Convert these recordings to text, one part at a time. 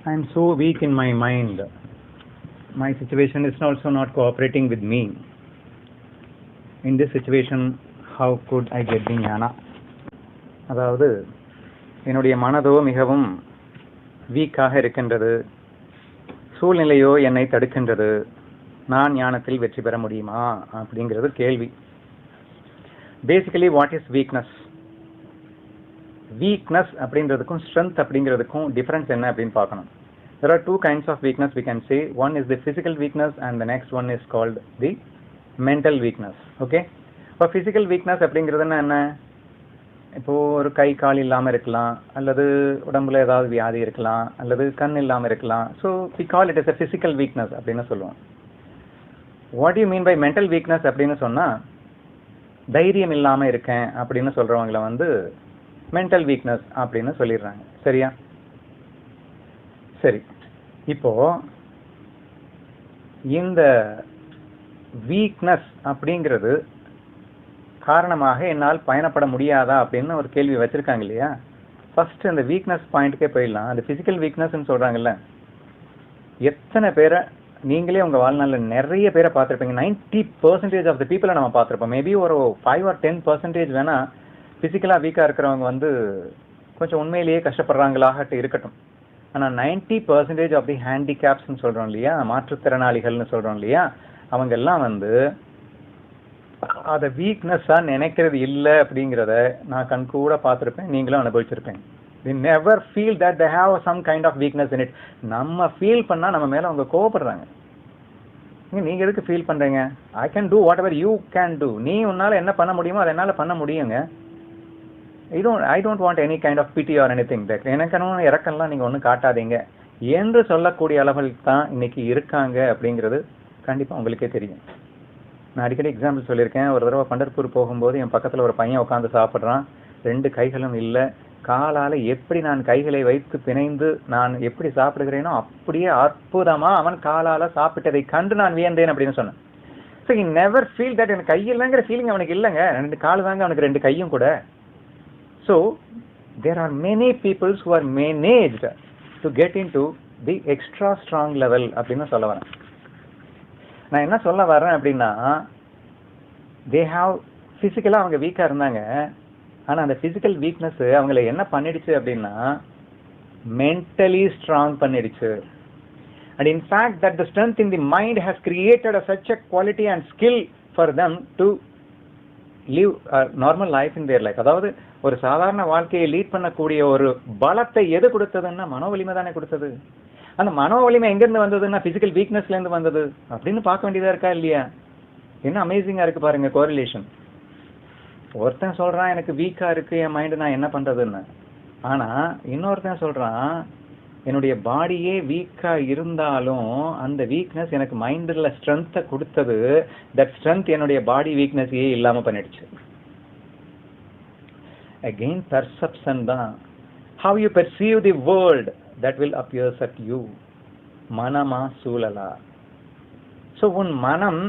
I am so weak in my mind. My situation is also not cooperating with me. In this situation, how could I get the ஞானா? அதாவது என்னுடைய மனதோ மிகவும் வீக்காக இருக்கின்றது, சூழ்நிலையோ என்னை தடுக்கின்றது, நான் ஞானத்தில் வெற்றி பெற முடியுமா அப்படிங்கிறது கேள்வி. Basically what is weakness? Weakness அப்படிங்கிறதுக்கும் ஸ்ட்ரென்த் அப்படிங்கிறதுக்கும் டிஃபரன்ஸ் என்ன அப்படின்னு பார்க்கணும். There are two kinds of weakness we can say. One is the physical weakness and the next one is called the mental weakness. Okay? இப்போ physical weakness அப்படிங்கிறதுனா என்ன? இப்போ ஒரு கை கால் இல்லாமல் இருக்கலாம், அல்லது உடம்புல ஏதாவது வியாதி இருக்கலாம், அல்லது கண் இல்லாமல் இருக்கலாம். So we call it as a physical weakness அப்படின்னு சொல்லுவோம். What do you mean by mental weakness அப்படின்னு சொன்னால், தைரியம் இல்லாமல் இருக்கேன் அப்படின்னு சொல்கிறவங்கள வந்து மென்டல் வீக்னஸ் அப்படின்னு சொல்லிடுறாங்க. சரியா? சரி, இப்போ இந்த வீக்னஸ் அப்படிங்கிறது காரணமாக என்னால் பயணப்பட முடியாதா அப்படின்னு ஒரு கேள்வி வச்சிருக்காங்க இல்லையா? ஃபர்ஸ்ட் இந்த வீக்னஸ் பாயிண்ட்டுக்கே போயிடலாம். அந்த பிசிக்கல் வீக்னஸ்ன்னு சொல்றாங்கல்ல, எத்தனை பேரை நீங்களே உங்க வாழ்நாளில் நிறைய பேரை பார்த்துருப்பீங்க. 90% ஆஃப் த பீப்புளை நம்ம பார்த்துருப்போம். மேபி ஒரு 5 or 10% வேணா பிசிக்கலா வீக்கா இருக்கிறவங்க வந்து கொஞ்சம் உண்மையிலேயே கஷ்டப்படுறாங்களாகட்டு இருக்கட்டும். ஆனால் 90% ஆஃப் தி ஹேண்டிகேப்ஸ்ன்னு சொல்கிறோம் இல்லையா, மாற்றுத்திறனாளிகள்னு சொல்கிறோம் இல்லையா, அவங்க எல்லாம் வந்து அதை வீக்னஸாக நினைக்கிறது இல்லை அப்படிங்கிறத நான் கண்கூட பார்த்துருப்பேன், நீங்களும் அனுபவிச்சிருப்பேன். They never feel that they have some kind of weakness in it. நம்ம ஃபீல் பண்ணால் நம்ம மேலே அவங்க கோவப்படுறாங்க. நீங்கள் எதுக்கு ஃபீல் பண்ணுறீங்க? I can do whatever you can do. நீ உன்னால் என்ன பண்ண முடியுமோ அதை என்னால் பண்ண முடியுங்க. I don't want any kind of pity or anything. எனக்கான இறக்கம்லாம் நீங்கள் ஒன்றும் காட்டாதீங்க என்று சொல்லக்கூடிய அளவில் தான் இன்னைக்கு இருக்காங்க அப்படிங்கிறது கண்டிப்பாக உங்களுக்கே தெரியும். நான் அடிக்கடி எக்ஸாம்பிள் சொல்லியிருக்கேன். ஒரு தடவை பண்டர்பூர் போகும்போது என் பக்கத்தில் ஒரு பையன் உட்காந்து சாப்பிட்றான். 2 கைகளும் இல்லை. காலால் எப்படி நான் கைகளை வைத்து பிணைந்து நான் எப்படி சாப்பிடுகிறேனோ அப்படியே அற்புதமாக அவன் காலால் சாப்பிட்டதை கண்டு நான் வியந்தேன் அப்படின்னு சொன்னேன். So he never feel that எனக்கு கை இல்லைங்கிற ஃபீலிங் அவனுக்கு இல்லைங்க. 2 கால் தாங்க அவனுக்கு, 2 கையும் கூட. So there are many people who are managed to get into the extra strong level அப்படின்னு சொல்ல வரேன். நான் என்ன சொல்ல வரேன் அப்படின்னா, they have physically அவங்க வீக்காக இருந்தாங்க. ஆனால் அந்த ஃபிசிக்கல் வீக்னஸ் அவங்கள என்ன பண்ணிடுச்சு அப்படின்னா மென்டலி ஸ்ட்ராங் பண்ணிடுச்சு. And in fact that the strength in the mind has created such a quality and skill for them to live a normal life in their life. அதாவது ஒரு சாதாரண வாழ்க்கையை லீட் பண்ணக்கூடிய ஒரு பலத்தை எது கொடுத்ததுன்னா மனோ வலிமை தானே கொடுத்தது. அந்த மனோ வலிமை எங்கேருந்து வந்ததுன்னா பிசிக்கல் வீக்னஸ்லேருந்து வந்தது அப்படின்னு பார்க்க வேண்டியதாக இருக்கா இல்லையா? என்ன அமேசிங்காக இருக்குது பாருங்க கோரிலேஷன். ஒருத்தன் சொல்கிறான் எனக்கு வீக்காக இருக்குது என் மைண்டு, நான் என்ன பண்ணுறதுன்னு. ஆனால் இன்னொருத்தன் சொல்கிறான் என்னுடைய பாடியே வீக்காக இருந்தாலும் அந்த வீக்னஸ் எனக்கு மைண்டில் ஸ்ட்ரென்த்தை கொடுத்தது. தட் ஸ்ட்ரென்த் என்னுடைய பாடி வீக்னஸையே இல்லாமல் பண்ணிடுச்சு. Again perception தான். How you perceive the world that will appears at you. மனமா சூழலா? ஸோ உன் மனம்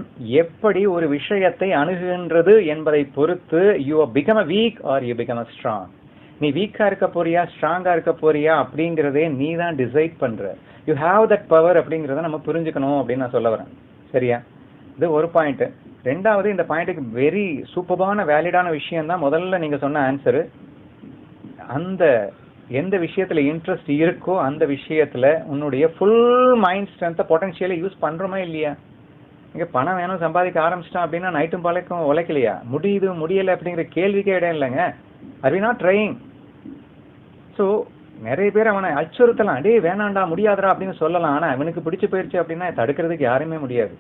எப்படி ஒரு விஷயத்தை அணுகுகின்றது என்பதை பொறுத்து you become a weak or you become a strong. நீ வீக்காக இருக்க போறியா ஸ்ட்ராங்காக இருக்க போறியா அப்படிங்கிறதே நீ தான் டிசைட் பண்ணுற. யூ ஹாவ் தட் பவர் அப்படிங்கிறத நம்ம புரிஞ்சுக்கணும் அப்படின்னு நான் சொல்ல வரேன். சரியா? இது ஒரு பாயிண்ட்டு. ரெண்டாவது, இந்த பாயிண்ட்டுக்கு வெரி சூப்பரான வேலிடான விஷயம் தான் முதல்ல நீங்கள் சொன்ன ஆன்சரு. அந்த எந்த விஷயத்தில் இன்ட்ரெஸ்ட் இருக்கோ அந்த விஷயத்தில் உன்னுடைய ஃபுல் மைண்ட் ஸ்ட்ரென்த்தை பொட்டன்ஷியலை யூஸ் பண்ணுறோமா இல்லையா? இங்கே பணம் வேணும் சம்பாதிக்க ஆரம்பிச்சிட்டான் அப்படின்னா நைட்டும் பழக்கம் உழைக்கலையா? முடியுது முடியலை அப்படிங்கிற கேள்விக்கே இடம் இல்லைங்க. Are we not trying? So நிறைய பேர் அவனை அச்சுறுத்தலாம், அடே வேணாண்டா முடியாதரா அப்படின்னு சொல்லலாம். ஆனால் அவனுக்கு பிடிச்சி போயிடுச்சு அப்படின்னா தடுக்கிறதுக்கு யாருமே முடியாது.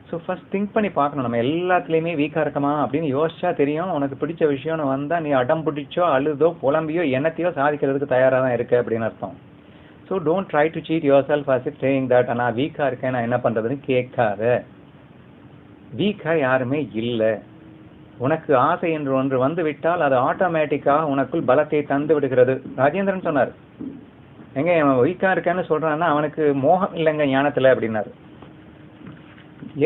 ஸோ ஃபர்ஸ்ட் திங்க் பண்ணி பார்க்கணும், நம்ம எல்லாத்துலேயுமே வீக்காக இருக்கமா அப்படின்னு யோசிச்சா தெரியும். உனக்கு பிடிச்ச விஷயம்னு வந்தால் நீ அடம் பிடிச்சோ அழுதோ புலம்பியோ என்னத்தையோ சாதிக்கிறதுக்கு தயாராக தான் இருக்கு அப்படின்னு அர்த்தம். So don't try to cheat yourself as it saying that நான் வீக்காக இருக்கேன் நான் என்ன பண்ணுறதுன்னு கேட்காத. வீக்காக யாருமே இல்லை. உனக்கு ஆசை என்று ஒன்று வந்து விட்டால் அது ஆட்டோமேட்டிக்காக உனக்குள் பலத்தை தந்து விடுகிறது. ராஜேந்திரன் சொன்னார், எங்க அவன் வீக்காக இருக்கேன்னு சொல்கிறான்னா அவனுக்கு மோகம் இல்லைங்க ஞானத்தில் அப்படின்னாரு.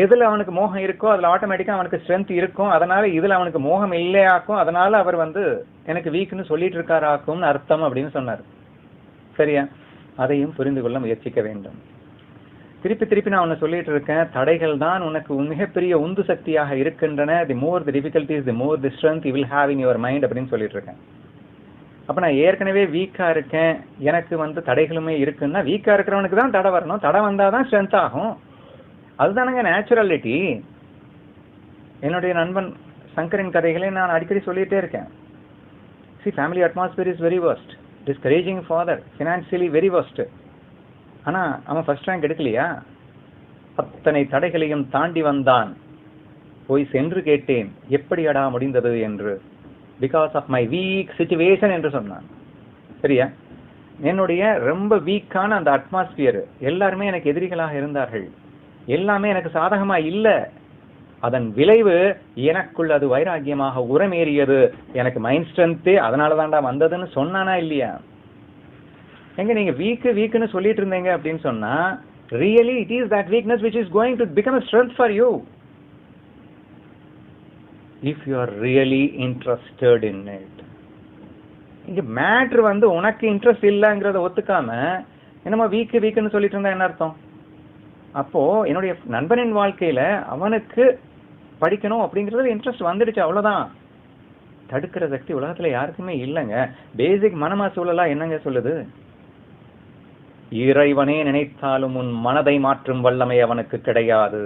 எதில் அவனுக்கு மோகம் இருக்கோ அதில் ஆட்டோமேட்டிக்காக அவனுக்கு ஸ்ட்ரென்த் இருக்கும். அதனால் இதில் அவனுக்கு மோகம் இல்லையாக்கும், அதனால் அவர் வந்து எனக்கு வீக்குன்னு சொல்லிட்டு இருக்காராக்கும்னு அர்த்தம் அப்படின்னு சொன்னார். சரியா? அதையும் புரிந்து கொள்ள முயற்சிக்க வேண்டும். திருப்பி திருப்பி நான் உன்னை சொல்லிட்டு இருக்கேன், தடைகள் தான் உனக்கு மிகப்பெரிய உந்து சக்தியாக இருக்கின்றன. The more the difficulties the more the strength you will have in your mind அப்படின்னு சொல்லிட்டு இருக்கேன். அப்ப நான் ஏற்கனவே வீக்கா இருக்கேன், எனக்கு தடைகளுமே இருக்குன்னா வீக்கா இருக்கிறவனுக்கு தான் தடை வரணும். தடை வந்தாதான் ஸ்ட்ரென்த் ஆகும். அதுதானங்க நேச்சுரலிட்டி. என்னுடைய நண்பன் சங்கரின் கதைகளை நான் அடிக்கடி சொல்லிட்டே இருக்கேன். Family atmosphere is very worst, discouraging father, financially very worst. ஆனா அவன் ஃபர்ஸ்ட் ரேங்க் எடுக்கலையா? அத்தனை தடைகளையும் தாண்டி வந்தான். போய் சென்று கேட்டேன், எப்படியடா முடிந்தது என்று. Because of my weak situation என்று சொன்னான். சரியா? என்னுடைய ரொம்ப வீக்கான அந்த அட்மாஸ்பியர், எல்லாருமே எனக்கு எதிரிகளாக இருந்தார்கள், எல்லாமே எனக்கு சாதகமா இல்ல. அதன் விளைவு எனக்குள் அது வைராக்கியமாக உரமேறியது. எனக்கு மைண்ட் ஸ்ட்ரென்த்தே அதனால தான்டா வந்ததுன்னு சொன்னானா இல்லையா? எங்க நீங்க வீக்குன்னு சொல்லிட்டு இருந்தீங்க அப்படின்னு சொன்னா, really it is that weakness which is going to become a strength for you if you are really interested in it. இங்க மேட்ரு உனக்கு இன்ட்ரெஸ்ட் இல்லைங்கிறத ஒத்துக்காம என்னமோ வீக்குன்னு சொல்லிட்டு இருந்தா என்ன அர்த்தம்? அப்போ என்னுடைய நண்பனின் வாழ்க்கையில அவனுக்கு படிக்கணும் அப்படிங்கறது இன்ட்ரெஸ்ட் வந்துடுச்சு, அவ்வளவுதான். தடுக்கிற சக்தி உலகத்துல யாருக்குமே இல்லைங்க. பேசிக் மனமா சூழலா என்னங்க சொல்லுது? இறைவனே நினைத்தாலும் உன் மனதை மாற்றும் வல்லமை அவனுக்கு கிடையாது.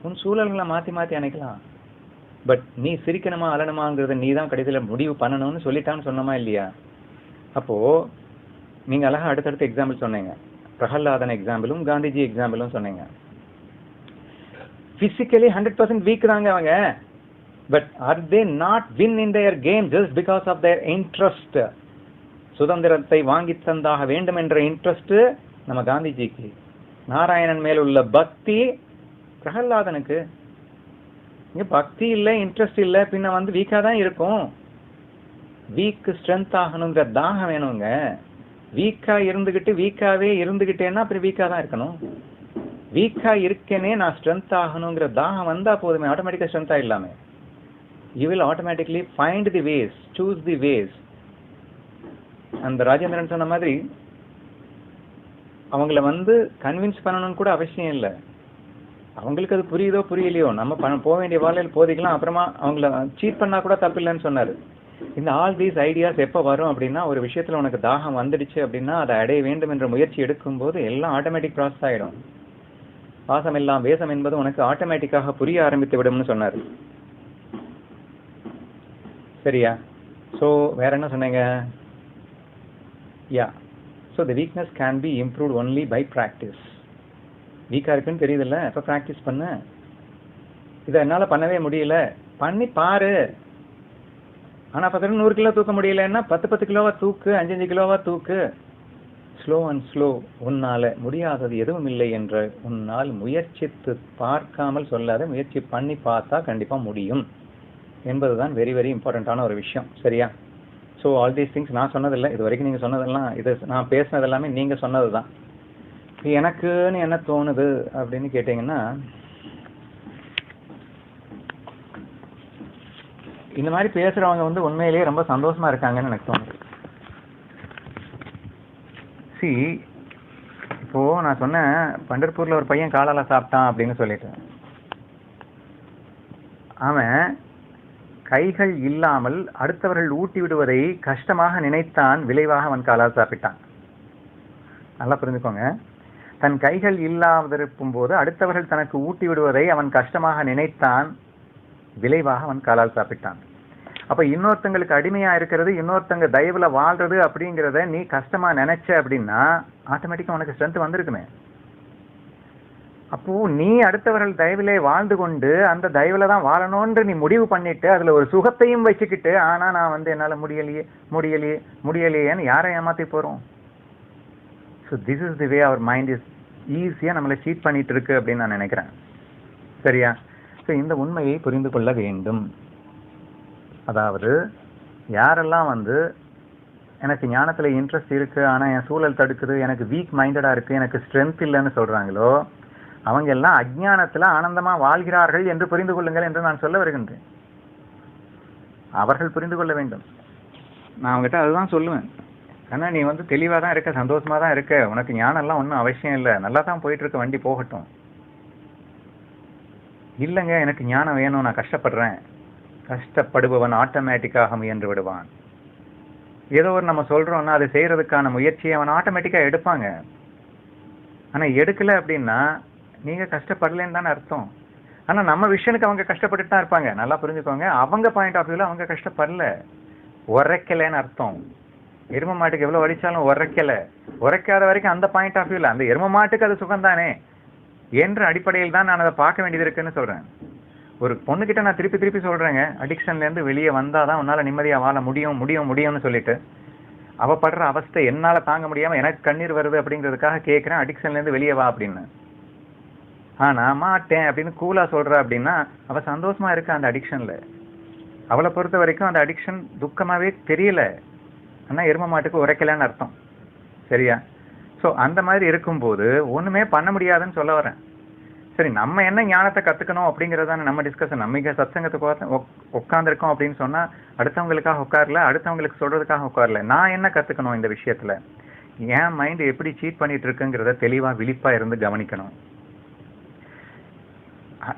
உன் சூழல்களை மாத்தி மாத்தி அணைக்கலாம். பட் நீ சிரிக்கணுமா அலணுமாங்கிறத நீ தான் கடைசியில முடிவு பண்ணணும்னு சொல்லிட்டான்னு சொன்னமா இல்லையா? அப்போ நீங்க அழகா அடுத்தடுத்த எக்ஸாம்பிள் சொன்னீங்க. பிரகலாதன் எக்ஸாம்பிளும் காந்திஜி எக்ஸாம்பிளும் சொன்னீங்க. பிசிக்கலி 100% வீக் தாங்க அவங்க. But are they not win in their game just because of their interest? சுதந்திரத்தை வாங்கி தந்தாக வேண்டும் என்ற இன்ட்ரெஸ்ட் நம்ம காந்திஜிக்கு, நாராயணன் மேல் உள்ள பக்தி பிரகலாதனுக்கு. இங்க பக்தி இல்லை, இன்ட்ரெஸ்ட் இல்லை, பின்ன வீக்கா தான் இருக்கும். வீக் ஸ்ட்ரென்த் ஆகணுங்கிற தாகம் வேணுங்க. வீக்கா இருந்துகிட்டு வீக்காவே இருந்துகிட்டேன்னா அப்புறம் வீக்கா தான் இருக்கணும். வீக்கா இருக்கேனே நான் ஸ்ட்ரென்த் ஆகணுங்கிற தாகம் வந்தா போதுமே, ஆட்டோமேட்டிக்கா ஸ்ட்ரென்த்தா இல்லாம you will automatically find the ways, choose the ways. அந்த ராஜேந்திரன் சொன்ன மாதிரி அவங்கள கன்வின்ஸ் பண்ணணும்னு கூட அவசியம் இல்லை. அவங்களுக்கு அது புரியுதோ புரியலையோ, நம்ம போக வேண்டிய வாழ்க்கையில் போதிக்கலாம். அப்புறமா அவங்கள சீட் பண்ணா கூட தப்பு இல்லைன்னு சொன்னாரு. இந்த ஆல் தீஸ் ஐடியாஸ் எப்போ வரும் அப்படின்னா, ஒரு விஷயத்துல உனக்கு தாகம் வந்துடுச்சு அப்படின்னா அதை அடைய வேண்டும் என்ற முயற்சி எடுக்கும் போது எல்லாம் ஆட்டோமேட்டிக் ப்ராசஸ் ஆயிடும். வாசம் எல்லாம் வேசம் என்பது உனக்கு ஆட்டோமேட்டிக்காக புரிய ஆரம்பித்து விடும்னு சொன்னாரு. சரியா? ஸோ வேற என்ன சொன்னீங்க? Yeah, so the weakness can be improved only by practice. வீக்கா இருக்குன்னு தெரியுதுல்ல, அப்போ ப்ராக்டிஸ் பண்ணு. இதை என்னால் பண்ணவே முடியல, பண்ணி பாரு. ஆனால் 100 கிலோ தூக்க முடியலன்னா 10 கிலோவா தூக்கு, 5 கிலோவா தூக்கு. Slow and slow. உன்னால முடியாதது எதுவும் இல்லை என்று உன்னால் முயற்சித்து பார்க்காமல் சொல்லாத, முயற்சி பண்ணி பார்த்தா கண்டிப்பா முடியும் என்பதுதான் வெரி வெரி இம்பார்ட்டன்டான ஒரு விஷயம். சரியா? ஸோ ஆல் தீஸ் திங்ஸ் நான் சொன்னதில்லை, இது வரைக்கும் நீங்கள் சொன்னதெல்லாம், இது நான் பேசினது எல்லாமே நீங்கள் சொன்னது தான். எனக்குன்னு என்ன தோணுது அப்படின்னு கேட்டிங்கன்னா, இந்த மாதிரி பேசுறவங்க உண்மையிலேயே ரொம்ப சந்தோஷமா இருக்காங்கன்னு எனக்கு தோணுது. இப்போ நான் சொன்னேன், பண்டர்பூர்ல ஒரு பையன் காலால சாப்பிட்டான் அப்படின்னு சொல்லிட்டு, அவன் கைகள் இல்லாமல் அடுத்தவர்கள் ஊட்டி விடுவதை கஷ்டமாக நினைத்தான், விளைவாக அவன் காலால் சாப்பிட்டான். நல்லா புரிஞ்சுக்கோங்க. தன் கைகள் இல்லாதிருக்கும் போது அடுத்தவர்கள் தனக்கு ஊட்டி விடுவதை அவன் கஷ்டமாக நினைத்தான், விளைவாக அவன் காலால் சாப்பிட்டான். அப்ப இன்னொருத்தங்களுக்கு அடிமையா இருக்கிறது, இன்னொருத்தங்க தயவுல வாழ்றது அப்படிங்கிறத நீ கஷ்டமா நினைச்ச அப்படின்னா ஆட்டோமேட்டிக்கா உனக்கு ஸ்ட்ரென்த் வந்திருக்குமே. அப்போ நீ அடுத்தவர்கள் தயவிலே வாழ்ந்து கொண்டு அந்த தயவுல தான் வாழணும்னு நீ முடிவு பண்ணிட்டு அதுல ஒரு சுகத்தையும் வச்சுக்கிட்டு, ஆனா நான் என்னால முடியலையேன்னு யாரை ஏமாத்தி போறோம்? So this is the way our mind is ஈஸியா நம்மளை சீட் பண்ணிட்டு இருக்கு அப்படின்னு நான் நினைக்கிறேன். சரியா? ஸோ இந்த உண்மையை புரிந்து கொள்ள வேண்டும். அதாவது யாரெல்லாம் எனக்கு ஞானத்துல இன்ட்ரெஸ்ட் இருக்கு ஆனா என் சூழல் தடுக்குது, எனக்கு வீக் மைண்டடா இருக்கு, எனக்கு ஸ்ட்ரென்த் இல்லைன்னு சொல்றாங்களோ அவங்க எல்லாம் அஜ்ஞானத்துல ஆனந்தமா வாழ்கிறார்கள் என்று புரிந்து கொள்ளுங்கள் என்று நான் சொல்ல வருகின்றேன். அவர்கள் புரிந்து கொள்ள வேண்டும். நான் அவங்ககிட்ட அதுதான் சொல்லுவேன். ஆனா நீ வந்து தெளிவா தான் இருக்க, சந்தோஷமா தான் இருக்க, உனக்கு ஞானம் எல்லாம் ஒன்றும் அவசியம் இல்லை, நல்லா தான் போயிட்டு இருக்க, வண்டி போகட்டும். இல்லைங்க எனக்கு ஞானம் வேணும், நான் கஷ்டப்படுறேன். கஷ்டப்படுபவன் ஆட்டோமேட்டிக்காக முயன்று விடுவான். ஏதோ ஒரு நம்ம சொல்றோம்னா அதை செய்யறதுக்கான முயற்சியை அவன் ஆட்டோமேட்டிக்கா எடுப்பாங்க. ஆனா எடுக்கல அப்படின்னா நீங்க கஷ்டப்படலன்னு தானே அர்த்தம். ஆனா நம்ம விஷனுக்கு அவங்க கஷ்டப்பட்டுட்டு தான் இருப்பாங்க. நல்லா புரிஞ்சுக்கோங்க, அவங்க பாயிண்ட் ஆஃப் வியூல அவங்க கஷ்டப்படல, உரைக்கலைன்னு அர்த்தம். எரும மாட்டுக்கு எவ்வளவு வலிச்சாலும் உரைக்காத வரைக்கும் அந்த பாயிண்ட் ஆஃப் வியூல அந்த எரும மாட்டுக்கு அது சுகம் தானே என்ற அடிப்படையில் தான் நான் அதை பார்க்க வேண்டியது இருக்குன்னு சொல்றேன். ஒரு பொண்ணுகிட்ட நான் திருப்பி திருப்பி சொல்றேங்க, அடிக்ஷன்ல இருந்து வெளியே வந்தாதான் உன்னால நிம்மதியா வாழ முடியும்னு சொல்லிட்டு அவ படுற அவஸ்தை என்னால தாங்க முடியாம எனக்கு கண்ணீர் வருது அப்படிங்கிறதுக்காக கேட்கிறேன், அடிக்ஷன்ல இருந்து வெளியே வா அப்படின்னு. ஆனா மாட்டேன் அப்படின்னு கூலா சொல்ற அப்படின்னா அவ சந்தோஷமா இருக்க அந்த அடிக்ஷன்ல. அவளை பொறுத்த வரைக்கும் அந்த அடிக்ஷன் துக்கமாவே தெரியல, ஆனா எரும மாட்டுக்கு உரைக்கலன்னு அர்த்தம். சரியா? ஸோ அந்த மாதிரி இருக்கும்போது ஒண்ணுமே பண்ண முடியாதுன்னு சொல்ல வரேன். சரி, நம்ம என்ன ஞானத்தை கத்துக்கணும் அப்படிங்கறதான நம்ம டிஸ்கஷன். நம்ம இங்க சத்சங்கத்துக்கு உட்காந்துருக்கோம் அப்படின்னு சொன்னா அடுத்தவங்களுக்காக உட்காரல, அடுத்தவங்களுக்கு சொல்றதுக்காக உட்காரல. நான் என்ன கத்துக்கணும் இந்த விஷயத்துல, என் மைண்ட் எப்படி சீட் பண்ணிட்டு இருக்குங்கிறத தெளிவா விழிப்பா இருந்து கவனிக்கணும்.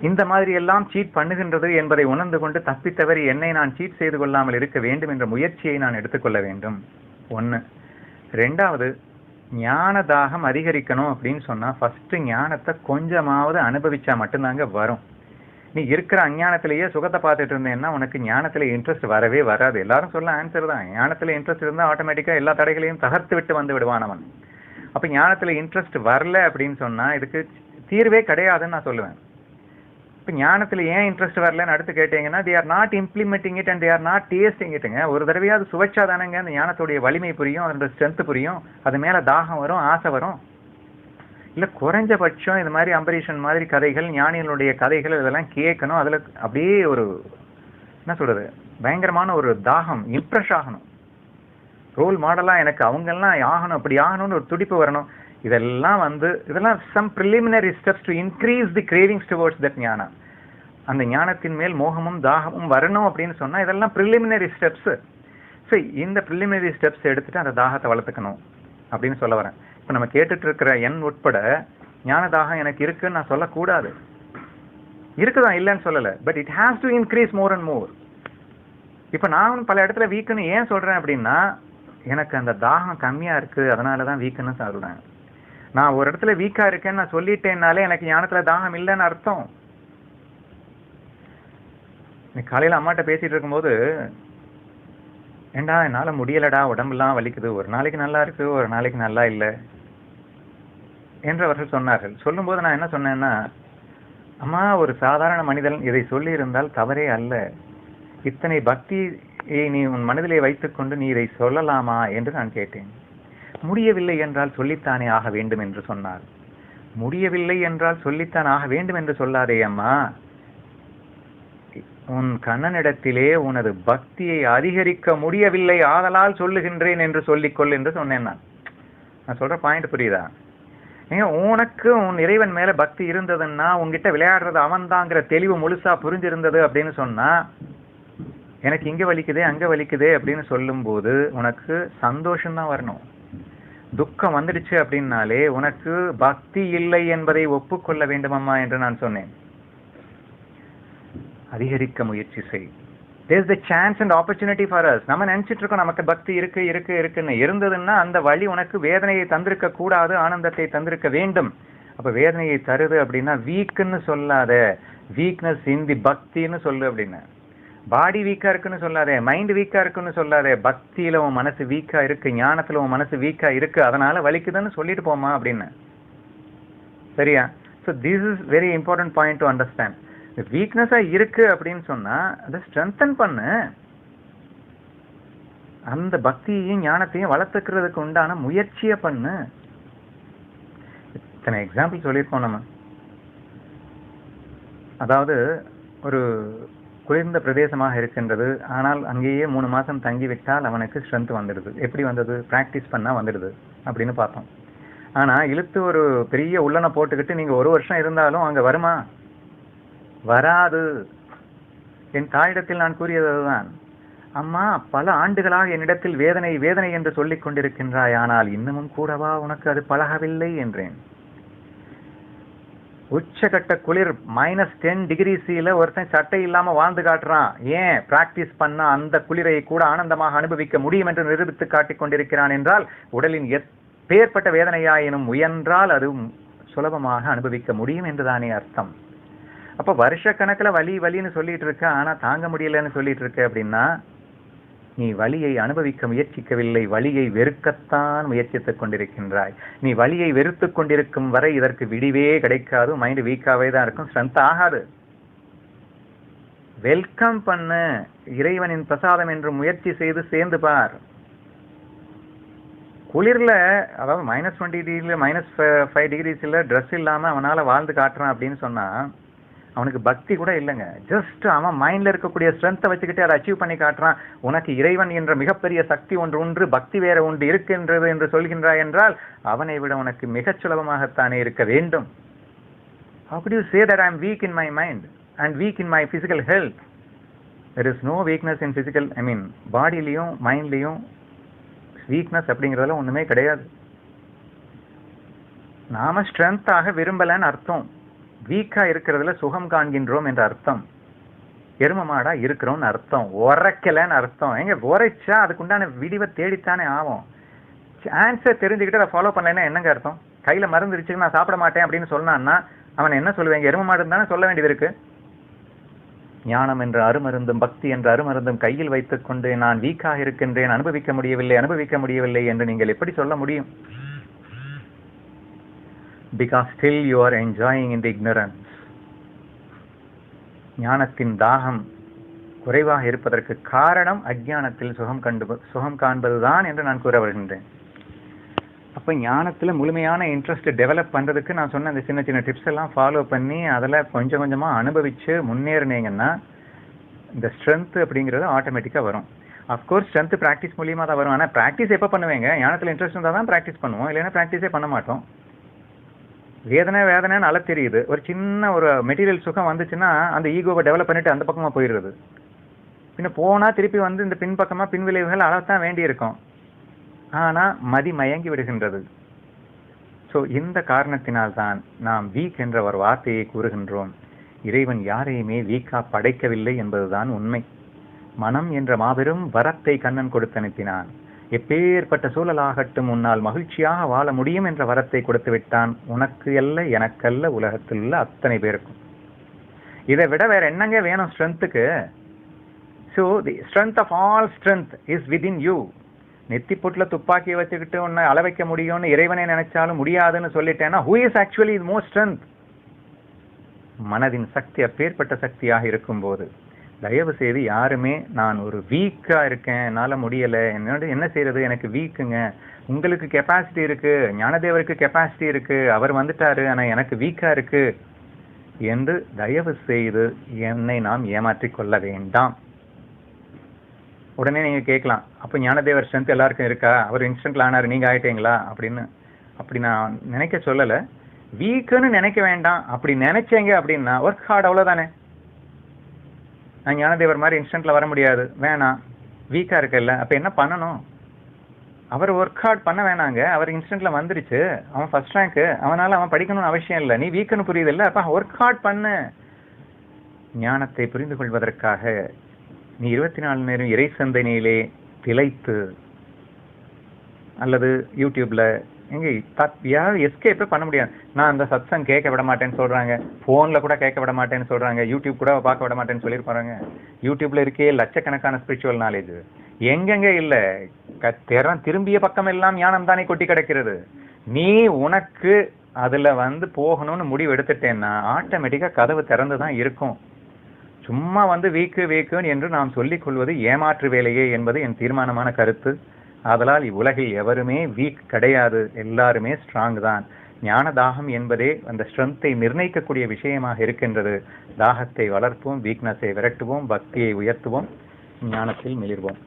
இந்த மாதிரி எல்லாம் சீட் பண்ணுகின்றது என்பதை உணர்ந்து கொண்டு தப்பித்தவறி என்னை நான் சீட் செய்து கொள்ளாமல் இருக்க வேண்டும் என்ற முயற்சியை நான் எடுத்துக்கொள்ள வேண்டும். ஒண்ணு. ரெண்டாவது, ஞான தாகம் அதிகரிக்கணும் அப்படின்னு சொன்னா ஃபர்ஸ்ட் ஞானத்தை கொஞ்சமாவது அனுபவிச்சா மட்டும்தாங்க வரும். நீ இருக்கிற அஞ்ஞானத்திலேயே சுகத்தை பார்த்துட்டு இருந்தேன்னா உனக்கு ஞானத்துல இன்ட்ரெஸ்ட் வரவே வராது. எல்லாரும் சொல்ல ஆன்சர் தான், ஞானத்துல இன்ட்ரெஸ்ட் இருந்தா ஆட்டோமேட்டிக்கா எல்லா தடைகளையும் தகர்த்து விட்டு வந்து விடுவான் அவன். அப்ப ஞானத்துல இன்ட்ரெஸ்ட் வரல அப்படின்னு சொன்னா இதுக்கு தீர்வே கிடையாதுன்னு நான் சொல்லுவேன். இப்ப ஞானத்துல ஏன் இன்ட்ரெஸ்ட் வரலன்னு அடுத்து கேட்டீங்கன்னா they are not implementing it and they are not tasting itங்க. ஒரு தடவையாவது சுவைச்சாதானங்க அந்த ஞானத்துடைய வலிமை புரியும், அதோட ஸ்ட்ரென்த் புரியும், அது மேல தாகம் வரும், ஆசை வரும். இல்ல குறைஞ்சபட்சம் இந்த மாதிரி அம்பரீஷன் மாதிரி கதைகள், ஞானிகளுடைய கதைகள் இதெல்லாம் கேட்கணும். அதுல அப்படியே ஒரு என்ன சொல்றது, பயங்கரமான ஒரு தாகம், இம்ப்ரெஸ் ஆகணும். ரோல் மாடலா எனக்கு அவங்க எல்லாம் ஆகணும், அப்படி ஆகணும்னு ஒரு துடிப்பு வரணும். இதெல்லாம் some preliminary steps to increase the cravings towards that ஞானா. அந்த ஞானத்தின் மேல் மோகமும் தாகமும் வரணும் அப்படின்னு சொன்னா இதெல்லாம் preliminary steps. ஸோ இந்த preliminary steps எடுத்துட்டு அந்த தாகத்தை வளர்த்துக்கணும் அப்படின்னு சொல்ல வரேன். இப்போ நம்ம கேட்டுட்டு இருக்கிற என் உட்பட ஞான தாகம் எனக்கு இருக்குன்னு நான் சொல்லக்கூடாது. இருக்குதான், இல்லைன்னு சொல்லலை, but it has to increase more and more. இப்போ நான் பல இடத்துல வீக்குன்னு ஏன் சொல்றேன் அப்படின்னா எனக்கு அந்த தாகம் கம்மியா இருக்கு, அதனாலதான் வீக்குன்னு சொல்றேன். நான் ஒரு இடத்துல வீக்கா இருக்கேன்னு நான் சொல்லிட்டேன்னாலே எனக்கு ஞானத்துல தாகம் இல்லைன்னு அர்த்தம். காலையில அம்மாட்ட பேசிட்டு இருக்கும்போது, ஏண்டா என்னால முடியலடா, உடம்புலாம் வலிக்குது, ஒரு நாளைக்கு நல்லா இருக்கு ஒரு நாளைக்கு நல்லா இல்லை என்றவர்கள் சொன்னார்கள். சொல்லும்போது நான் என்ன சொன்னேன்னா, அம்மா ஒரு சாதாரண மனிதன் இதை சொல்லி இருந்தால் தவறே அல்ல, இத்தனை பக்தியை நீ உன் மனதிலே வைத்துக்கொண்டு நீ இதை சொல்லலாமா என்று நான் கேட்டேன். முடியவில்லை என்றால் சொல்லித்தானே ஆக வேண்டும் என்று சொன்னார். முடியவில்லை என்றால் சொல்லித்தான் ஆக வேண்டும் என்று சொல்லாதே அம்மா, உன் கண்ணனிடத்திலே உனது பக்தியை அதிகரிக்க முடியவில்லை, ஆதலால் சொல்லுகின்றேன் என்று சொல்லிக்கொள் என்று சொன்னேன். நான் சொல்ற பாயிண்ட் புரியுதா? ஏங்க, உனக்கு உன் இறைவன் மேல பக்தி இருந்ததுன்னா, உன்கிட்ட விளையாடுறது அவன் தாங்கிற தெளிவு முழுசா புரிஞ்சிருந்தது அப்படின்னு சொன்னா, எனக்கு இங்க வலிக்குதே அங்க வலிக்குதே அப்படின்னு சொல்லும் போது உனக்கு சந்தோஷம்தான் வரணும். துக்கம் வந்துடுச்சு அப்படின்னாலே உனக்கு பக்தி இல்லை என்பதை ஒப்புக்கொள்ள வேண்டுமம்மா என்று நான் சொன்னேன். அதிகரிக்க முயற்சி செய். There is the chance and opportunity for us. நம்ம நினைச்சிட்டு இருக்கோம் நமக்கு பக்தி இருக்குன்னு. இருந்ததுன்னா அந்த வழி உனக்கு வேதனையை தந்திருக்க கூடாது, ஆனந்தத்தை தந்திருக்க வேண்டும். அப்ப வேதனையை தருது அப்படின்னா வீக்குன்னு சொல்லாத, வீக்னஸ் இன் தி பக்தின்னு சொல்லு அப்படின்னு. பாடி வீக்கா இருக்குன்னு சொல்லாதே, மைண்ட் வீக்கா இருக்குன்னு சொல்லாதே, பக்தியில உன் மனசு வீக்கா இருக்கு, ஞானத்துல உன் மனசு வீக்கா இருக்கு, அதனால வலிக்குதுன்னு சொல்லிட்டு போமா அப்படின்னு. சரியா? So this is very important point to understand. வீக்னஸா இருக்கு அப்படின்னு சொன்னா அதை ஸ்ட்ரென்தன் பண்ணு, அந்த பக்தியையும் ஞானத்தையும் வளர்த்துக்கிறதுக்கு உண்டான முயற்சியை பண்ணு. இத்தனை எக்ஸாம்பிள் சொல்லியிருக்கோம் நம்ம. அதாவது ஒரு குளிர்ந்த பிரதேசமாக இருக்கின்றது, ஆனால் அங்கேயே 3 மாசம் தங்கிவிட்டால் அவனுக்கு ஸ்ட்ரென்த் வந்துடுது. எப்படி வந்தது? பிராக்டிஸ் பண்ணா வந்துடுது அப்படின்னு பார்த்தோம். ஆனா இழுத்து ஒரு பெரிய உள்ளனை போட்டுக்கிட்டு நீங்க 1 வருஷம் இருந்தாலும் அங்க வருமா? வராது. என் தாயிடத்தில் நான் கூறியது அதுதான். அம்மா பல ஆண்டுகளாக என்னிடத்தில் வேதனை வேதனை என்று சொல்லிக் கொண்டிருக்கின்றாய், ஆனால் இன்னமும் கூடவா உனக்கு அது பழகவில்லை என்றேன். உச்சகட்ட குளிர் -10 டிகிரிஸில ஒருத்தன் சட்டை இல்லாம வாழ்ந்து காட்டுறான். ஏன்? பிராக்டிஸ் பண்ண அந்த குளிரை கூட ஆனந்தமாக அனுபவிக்க முடியும் என்று நிரூபித்து காட்டிக் கொண்டிருக்கிறான் என்றால், உடலின் எப்பேற்பட்ட வேதனையாயினும் முயன்றால் அது சுலபமாக அனுபவிக்க முடியும் என்றுதானே அர்த்தம். அப்ப வருஷ கணக்குல வலி வலின்னு சொல்லிட்டு இருக்க, ஆனா தாங்க முடியலன்னு சொல்லிட்டு இருக்க அப்படின்னா, நீ வலியை அனுபவிக்க முயற்சிக்கவில்லை, வலியை வெறுக்கத்தான் முயற்சித்துக் கொண்டிருக்கின்றாய். நீ வலியை வெறுத்துக் கொண்டிருக்கும் வரை இதற்கு விடிவே கிடைக்காது, மைண்ட் வீக்காவே தான் இருக்கும், ஸ்ட்ரென்த் ஆகாது. வெல்கம் பண்ணு, இறைவனின் பிரசாதம் என்று முயற்சி செய்து சேர்ந்து பார். குளிர்ல, அதாவது -20 டிகிரில -5 டிகிரிஸ்ல ட்ரெஸ் இல்லாம அவனால வாழ்ந்து காட்டுறான் அப்படின்னு சொன்னா, அவனுக்கு பக்தி கூட இல்லைங்க. ஜஸ்ட் அவன் மைண்ட்ல இருக்கக்கூடிய ஸ்ட்ரென்த்தை வச்சுக்கிட்டு அதை அச்சீவ் பண்ணி காட்டுறான். உனக்கு இறைவன் என்ற மிகப்பெரிய சக்தி ஒன்று பக்தி வேற ஒன்று இருக்கின்றது என்று சொல்கின்றாய் என்றால், அவனை விட உனக்கு மிகச் சுலபமாகத்தானே இருக்க வேண்டும். How could you say that I am weak in my mind and weak in my physical health? There is no weakness in physical, பாடியிலையும் மைண்ட்லையும் வீக்னஸ் அப்படிங்கிறதுல ஒண்ணுமே கிடையாது. நாம ஸ்ட்ரென்த்தாக விரும்பலன்னு அர்த்தம். வீக்கா இருக்கிறதுல சுகம் காண்கின்றோம் என்ற அர்த்தம். எரும மாடா இருக்கிறோம்னு அர்த்தம். உரைக்கலன்னு அர்த்தம். எங்க உரைச்சா அதுக்குண்டான விடிவை தேடித்தானே ஆகும். ஆன்சர் தெரிஞ்சுக்கிட்டு அதை ஃபாலோ பண்ணலைன்னா என்னங்க அர்த்தம்? கையில மருந்து இருந்துச்சு நான் சாப்பிட மாட்டேன் அப்படின்னு சொன்னான்னா அவன் என்ன சொல்லுவேங்க? எரும மாடுன்னு தானே சொல்ல வேண்டியது இருக்கு. ஞானம் என்ற அருமருந்தும் பக்தி என்ற அருமருந்தும் கையில் வைத்துக் கொண்டு நான் வீக்காக இருக்கின்றேன், அனுபவிக்க முடியவில்லை என்று நீங்கள் எப்படி சொல்ல முடியும்? Because still you are enjoying in the ignorance. ஞானத்தின் தாகம் குறைவாக இருப்பதற்கு காரணம் அஜ்ஞானத்தில் சுகம் காண்பதுதான் என்று நான் கூற வருகின்றேன். அப்ப ஞானத்துல முழுமையான இன்ட்ரெஸ்ட் டெவலப் பண்றதுக்கு நான் சொன்ன அந்த சின்ன சின்ன டிப்ஸ் எல்லாம் ஃபாலோ பண்ணி அதுல கொஞ்சம் கொஞ்சமா அனுபவிச்சு முன்னேறினீங்கன்னா இந்த ஸ்ட்ரென்த் அப்படிங்கிறது ஆட்டோமேட்டிக்கா வரும். அஃப்கோர்ஸ் ஸ்ட்ரென்த் பிராக்டிஸ் மூலியமா தான் வரும். ஆனா பிராக்டிஸ் எப்ப பண்ணுவீங்க? ஞானத்துல இன்ட்ரெஸ்ட் இருந்தா தான் பிராக்டிஸ் பண்ணுவோம், இல்லைன்னா பிராக்டிஸே பண்ண மாட்டோம். வேதனைன்னு அல தெரியுது, ஒரு சின்ன ஒரு மெட்டீரியல் சுகம் வந்துச்சுன்னா அந்த ஈகோவை டெவலப் பண்ணிட்டு அந்த பக்கமா போயிடுறது. பின்ன போனா திருப்பி வந்து இந்த பின்பக்கமா பின்விளைவுகள் அளத்தான் வேண்டி இருக்கும். ஆனா மதி மயங்கி விடுகின்றது. சோ இந்த காரணத்தினால்தான் நாம் வீக் என்ற ஒரு வார்த்தையை கூறுகின்றோம். இறைவன் யாரையுமே வீக்கா படைக்கவில்லை என்பதுதான் உண்மை. மனம் என்ற மாபெரும் வரத்தை கண்ணன் கொடுத்து அனுப்பினான். எப்பேற்பட்ட சூழலாகட்டும் உன்னால் மகிழ்ச்சியாக வாழ முடியும் என்ற வரத்தை கொடுத்து விட்டான். உனக்கு அல்ல, எனக்கல்ல, உலகத்தில் உள்ள அத்தனை பேருக்கும். இதை விட வேற என்னங்க வேணும் ஸ்ட்ரென்த்துக்கு? So the strength of all strength is within you. நெத்தி பொட்டுல துப்பாக்கியை வச்சுக்கிட்டு உன்னை அள வைக்க முடியும்னு இறைவனை நினைச்சாலும் முடியாதுன்னு சொல்லிட்டேன்னா who is actually the most strength? மனதின் சக்தி அப்பேற்பட்ட சக்தியாக இருக்கும்போது தயவு செய்து யாருமே நான் ஒரு வீக்கா இருக்கேன், என்னால முடியல, என்னோட என்ன செய்யறது, எனக்கு வீக்குங்க, உங்களுக்கு கெப்பாசிட்டி இருக்கு, ஞானதேவருக்கு கெப்பாசிட்டி இருக்கு, அவர் வந்துட்டாரு, ஆனா எனக்கு வீக்கா இருக்கு என்று தயவு செய்து என்னை நாம் ஏமாற்றிக் கொள்ள வேண்டாம். உடனே நீங்க கேட்கலாம், அப்ப ஞானதேவர் ஸ்ட்ரென்த் எல்லாருக்கும் இருக்கா, அவர் இன்ஸ்டன்ட்ல ஆனாரு, நீங்க ஆயிட்டீங்களா அப்படின்னு. அப்படி நான் நினைக்க சொல்லல. வீக்குன்னு நினைக்க வேண்டாம். அப்படி நினைச்சேங்க அப்படின்னா ஒர்க் ஹார்ட், அவ்வளவுதானே. நான் ஞானதேவர் மாதிரி இன்ஸ்டன்ட்ல வர முடியாது, வேணாம், வீக்கா இருக்கல. அப்ப என்ன பண்ணணும்? அவர் ஒர்க் ஹார்ட் பண்ண வேணாங்க, அவர் இன்ஸ்டன்ட்ல வந்துருச்சு, அவன் ஃபர்ஸ்ட் ரேங்க், அவனால அவன் படிக்கணும்னு அவசியம் இல்லை. நீ வீக்குன்னு புரியுது இல்ல, அப்ப ஒர்க் ஹார்ட் பண்ணு. ஞானத்தை புரிந்து கொள்வதற்காக நீ 24 நேரம் இறை சிந்தனையிலே திளைத்து, அல்லது யூடியூப்ல எங்க யாரும் எஸ்கேப்பே பண்ண முடியாது. நான் அந்த சத்சங் கேட்க விட மாட்டேன்னு சொல்றாங்க, போன்ல கூட கேட்க விட மாட்டேன்னு சொல்றாங்க, யூடியூப் கூட பார்க்க விட மாட்டேன்னு சொல்லியிருப்பாங்க. யூடியூப்ல இருக்கே லட்சக்கணக்கான ஸ்பிரிச்சுவல் நாலேஜ் எங்கெங்க இல்ல, திரும்பிய பக்கம் எல்லாம் ஞானம் தானே கொட்டி கிடக்கிறது. நீ உனக்கு அதுல வந்து போகணும்னு முடிவு எடுத்துட்டேன்னா ஆட்டோமேட்டிக்கா கதவு திறந்துதான் இருக்கும். சும்மா வந்து வீக்குன்னு என்று நாம் சொல்லிக் கொள்வது ஏமாற்று வேலையே என்பது என் தீர்மானமான கருத்து. ஆதலால் இவ்வுலகில் எவருமே வீக் கிடையாது, எல்லாருமே ஸ்ட்ராங் தான். ஞான தாகம் என்பதே அந்த ஸ்ட்ரென்த்தை நிர்ணயிக்கக்கூடிய விஷயமாக இருக்கின்றது. தாகத்தை வளர்ப்போம், வீக்னஸை விரட்டுவோம், பக்தியை உயர்த்துவோம், ஞானத்தில் மிளிர்வோம்.